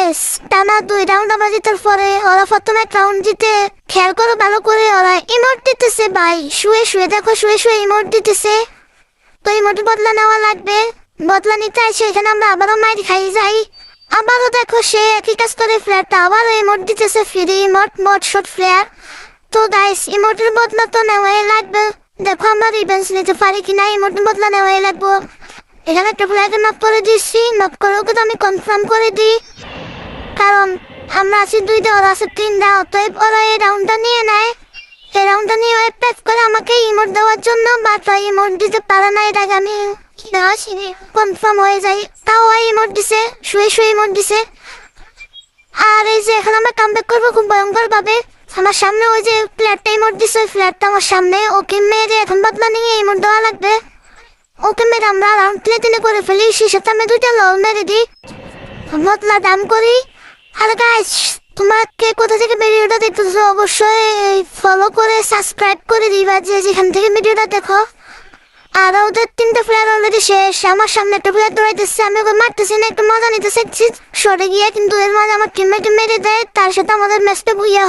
Guys, টানা 2 round আমরা জিতার পরে ওরা প্রথমে এক রাউন্ড জিতে খেয়াল করো ভালো করে ওরা ইমোট দিতেছে ভাই, শুয়ে শুয়ে দেখো, শুয়ে শুয়ে ইমোট দিতেছে। তো ইমোট বদলা নেওয়া লাগবে, বদলা নিতে আসে এখানে আমরা আবারও মাইর খাই যাই। আবারও দেখো সে একই কাজ করে, ফ্লেয়ারটা আবারও ইমোট দিতেছে, free emote, mod shot flair. তো গাইস ইমোটের বদলা তো নেওয়াই লাগবে, দেখো আমরা রিভেঞ্জ নিতে পারি কিনা, ইমোটের বদলা নেওয়াই লাগবে। এখানে একটা ফ্ল্যাগে নক করে দিচ্ছি, নক করেও কিন্তু আমি কনফার্ম করে দিই, কারণ আমরা আছি 2টা, ওরা আছে 3টা, অতএব ওরা এই রাউন্ডটা নিয়ে নেয়। এই রাউন্ডটা নিয়ে ওরা প্যাক করে আমাকে ইমোট দেওয়ার জন্য, বাট ওই ইমোট দিতে পারে না, এর আগে আমি কনফার্ম হয়ে যাই। তাও ওই ইমোট দিছে, শুয়ে শুয়ে ইমোট দিছে। আর এই যে এখন আমরা কামব্যাক করবো খুব ভয়ঙ্কর ভাবে। আমার সামনে ওই যে প্লেয়ারটা ইমোট দিছে, ওই প্লেয়ারটা আমার সামনে, ওকে মেরে এখন বদলা নিয়ে ইমোট দেওয়া লাগবে। ওকে মেরে আমরা রাউন্ড প্লে করে ফেলি, সেই সাথে আমি 2টা লল মেরে দিই, বদলা দাম করি। আর গাইস, তোমাকে কোথা থেকে ভিডিওটা দেখতেছো অবশ্যই ফলো করে সাবস্ক্রাইব করে দিবা, যে যেখান থেকে ভিডিওটা দেখো। আর ওদের 3টা প্লেয়ার অলরেডি শেষ, আমার সামনে একটা প্লেয়ার দৌড়াইতেছে, আমি ওকে মারতেছি না, একটু মজা নিতেছে সরে গিয়ে, কিন্তু এর মাঝে আমার টিমমেটে মেরে দেয়, তার সাথে আমাদের ম্যাচটা বুইয়া